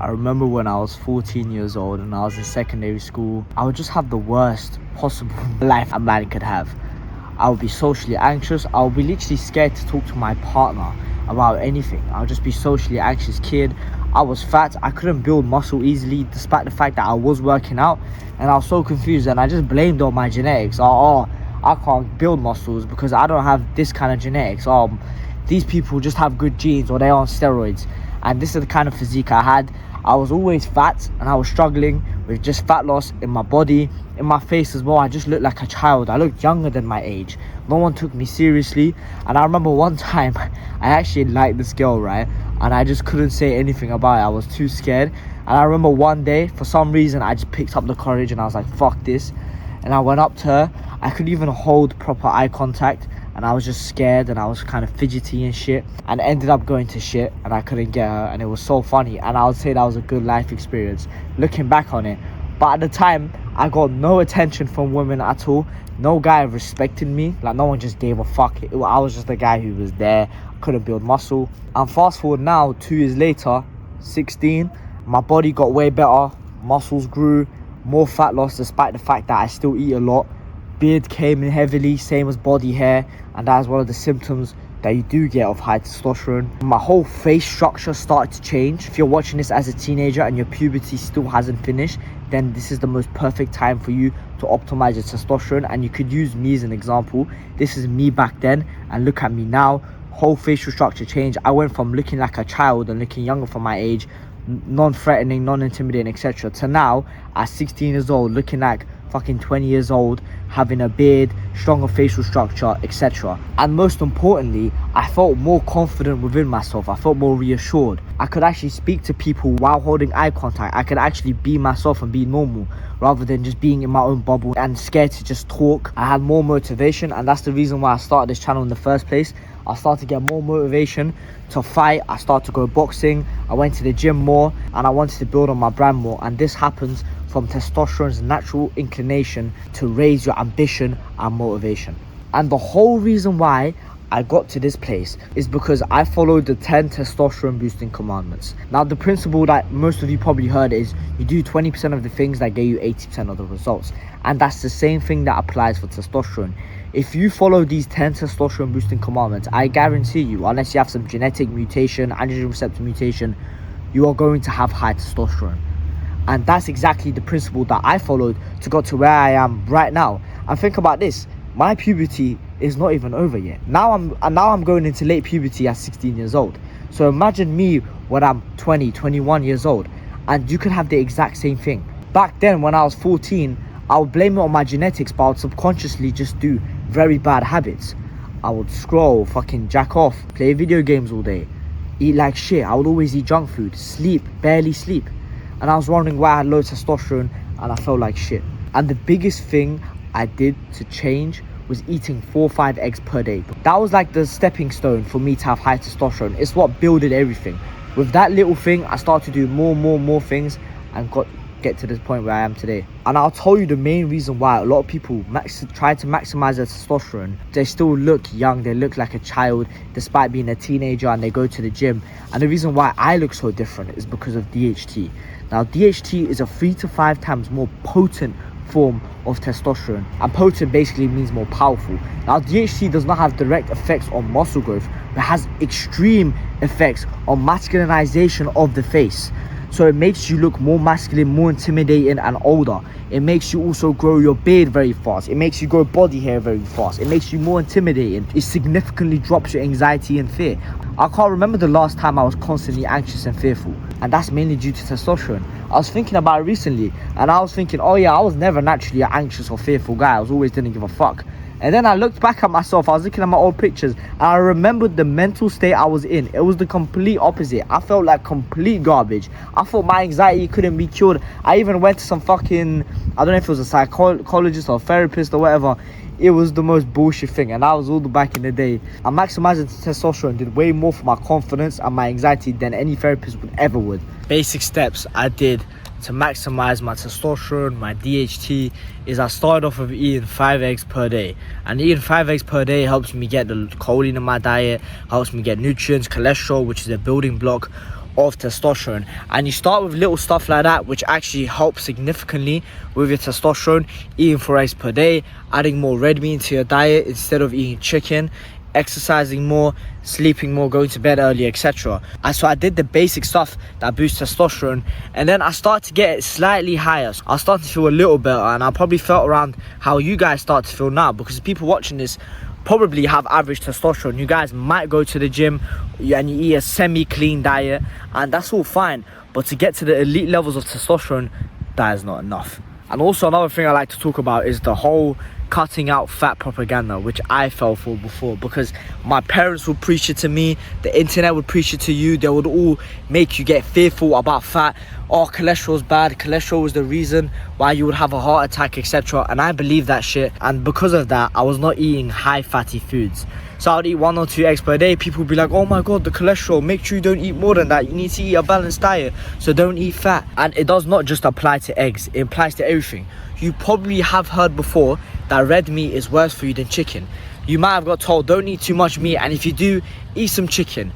I remember when I was 14 years old and I was in secondary school, I would just have the worst possible life a man could have. I would be socially anxious. I would be literally scared to talk to my partner about anything. I would just be socially anxious kid. I was fat. I couldn't build muscle easily despite the fact that I was working out, and I was so confused, and I just blamed on my genetics. I can't build muscles because I don't have this kind of genetics. These people just have good genes, or they're on steroids. And this is the kind of physique I had. I was always fat, and I was struggling with just fat loss in my body, in my face as well. I just looked like a child. I looked younger than my age. No one took me seriously. And I remember one time I actually liked this girl, right? And I just couldn't say anything about it. I was too scared. And I remember one day, for some reason, I just picked up the courage and I was like, fuck this. And I went up to her. I couldn't even hold proper eye contact, and I was just scared, and I was kind of fidgety and shit, and ended up going to shit, and I couldn't get her, and it was so funny. And I would say that was a good life experience looking back on it. But at the time, I got no attention from women at all. No guy respected me. Like, no one just gave a fuck. I was just the guy who was there. Couldn't build muscle. And fast forward now, 2 years later, 16, my body got way better. Muscles grew, more fat loss despite the fact that I still eat a lot. Beard came in heavily, same as body hair, and that is one of the symptoms that you do get of high testosterone. My whole face structure started to change. If you're watching this as a teenager and your puberty still hasn't finished, then this is the most perfect time for you to optimize your testosterone. And you could use me as an example. This is me back then, and look at me now. Whole facial structure changed. I went from looking like a child and looking younger for my age, non-threatening, non-intimidating, etc., to now at 16 years old looking like fucking 20 years old, having a beard, stronger facial structure, etc. And most importantly, I felt more confident within myself. I felt more reassured. I could actually speak to people while holding eye contact. I could actually be myself and be normal rather than just being in my own bubble and scared to just talk. I had more motivation, and that's the reason why I started this channel in the first place. I started to get more motivation to fight. I started to go boxing. I went to the gym more, and I wanted to build on my brand more. And this happens from testosterone's natural inclination to raise your ambition and motivation. And the whole reason why I got to this place is because I followed the 10 testosterone boosting commandments. Now, the principle that most of you probably heard is you do 20% of the things that get you 80% of the results. And that's the same thing that applies for testosterone. If you follow these 10 testosterone boosting commandments, I guarantee you, unless you have some genetic mutation, androgen receptor mutation, you are going to have high testosterone. And that's exactly the principle that I followed to get to where I am right now. And think about this, my puberty is not even over yet. Now I'm going into late puberty at 16 years old. So imagine me when I'm 20, 21 years old, and you could have the exact same thing. Back then when I was 14, I would blame it on my genetics, but I would subconsciously just do very bad habits. I would scroll, fucking jack off, play video games all day, eat like shit. I would always eat junk food, sleep, barely sleep. And I was wondering why I had low testosterone and I felt like shit. And the biggest thing I did to change was eating 4 or 5 eggs per day. That was like the stepping stone for me to have high testosterone. It's what builded everything. With that little thing, I started to do more things and get to this point where I am today. And I'll tell you the main reason why a lot of people try to maximize their testosterone. They still look young, they look like a child despite being a teenager, and they go to the gym. And the reason why I look so different is because of DHT. Now, DHT is a 3 to 5 times more potent form of testosterone, and potent basically means more powerful. Now, DHT does not have direct effects on muscle growth, but has extreme effects on masculinization of the face. So it makes you look more masculine, more intimidating and older. It makes you also grow your beard very fast. It makes you grow body hair very fast. It makes you more intimidating. It significantly drops your anxiety and fear. I can't remember the last time I was constantly anxious and fearful, and that's mainly due to testosterone. I was thinking about it recently, and I was thinking, oh yeah, I was never naturally an anxious or fearful guy. I was always didn't give a fuck. And then I looked back at myself. I was looking at my old pictures, and I remembered the mental state I was in. It was the complete opposite. I felt like complete garbage. I thought my anxiety couldn't be cured. I even went to some fucking, I don't know if it was a psychologist or a therapist or whatever. It was the most bullshit thing, and that was all the back in the day. And maximizing testosterone did way more for my confidence and my anxiety than any therapist would. Basic steps I did to maximize my testosterone, my DHT, is I started off with eating 5 eggs per day. And eating 5 eggs per day helps me get the choline in my diet, helps me get nutrients, cholesterol, which is a building block of testosterone. And you start with little stuff like that, which actually helps significantly with your testosterone. Eating 4 eggs per day, adding more red meat into your diet instead of eating chicken, exercising more, sleeping more, going to bed early, etc. And so I did the basic stuff that boosts testosterone, and then I started to get it slightly higher. So I started to feel a little better, and I probably felt around how you guys start to feel now, because people watching this probably have average testosterone. You guys might go to the gym and you eat a semi-clean diet, and that's all fine, but to get to the elite levels of testosterone, that is not enough. And also another thing I like to talk about is the whole cutting out fat propaganda, which I fell for before, because my parents would preach it to me, the internet would preach it to you. They would all make you get fearful about fat. Oh, cholesterol's bad, cholesterol was the reason why you would have a heart attack, etc. And I believe that shit, and because of that, I was not eating high fatty foods. So I would eat 1 or 2 eggs per day. People would be like, oh my god, the cholesterol, make sure you don't eat more than that. You need to eat a balanced diet, so don't eat fat. And it does not just apply to eggs, it applies to everything. You probably have heard before that red meat is worse for you than chicken. You might have got told, don't eat too much meat, and if you do, eat some chicken.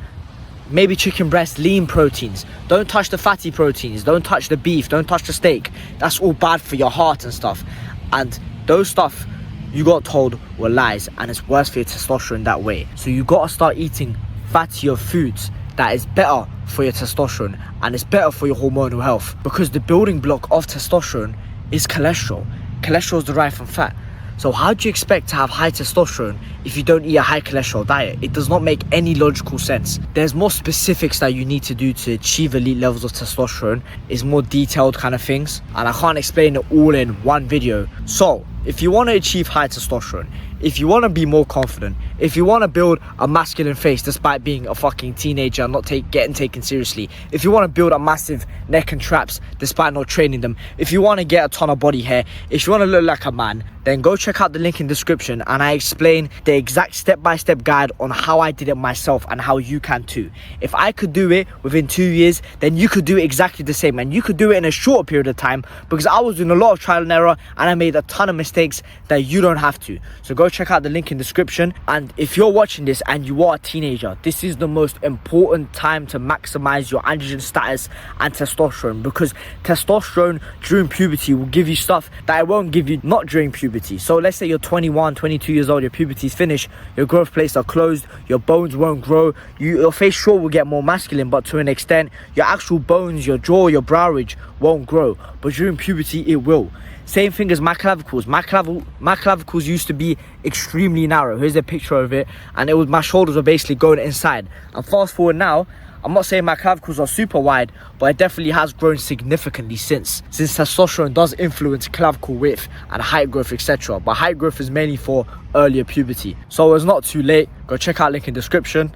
Maybe chicken breast, lean proteins. Don't touch the fatty proteins, don't touch the beef, don't touch the steak. That's all bad for your heart and stuff. And those stuff you got told were lies, and it's worse for your testosterone that way. So you gotta start eating fattier foods that is better for your testosterone, and it's better for your hormonal health, because the building block of testosterone is cholesterol. Cholesterol is derived from fat. So how do you expect to have high testosterone if you don't eat a high cholesterol diet? It does not make any logical sense. There's more specifics that you need to do to achieve elite levels of testosterone. It's more detailed kind of things, and I can't explain it all in one video. So if you want to achieve high testosterone, if you want to be more confident, if you want to build a masculine face despite being a fucking teenager and not getting taken seriously, if you want to build a massive neck and traps despite not training them, if you want to get a ton of body hair, if you want to look like a man, then go check out the link in the description, and I explain the exact step-by-step guide on how I did it myself and how you can too. If I could do it within 2 years, then you could do it exactly the same, and you could do it in a shorter period of time, because I was doing a lot of trial and error and I made a ton of mistakes that you don't have to. So go check out the link in the description. And if you're watching this and you are a teenager, this is the most important time to maximize your androgen status and testosterone, because testosterone during puberty will give you stuff that it won't give you not during puberty. So let's say you're 21, 22 years old, your puberty's finished, your growth plates are closed, your bones won't grow, your face sure will get more masculine, but to an extent, your actual bones, your jaw, your brow ridge won't grow. But during puberty, it will. Same thing as my clavicles. My clavicles used to be extremely narrow. Here's a picture of it, and my shoulders were basically going inside. And fast forward now, I'm not saying my clavicles are super wide, but it definitely has grown significantly since testosterone does influence clavicle width and height growth, etc. But height growth is mainly for earlier puberty. So it's not too late. Go check out link in description.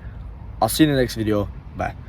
I'll see you in the next video. Bye.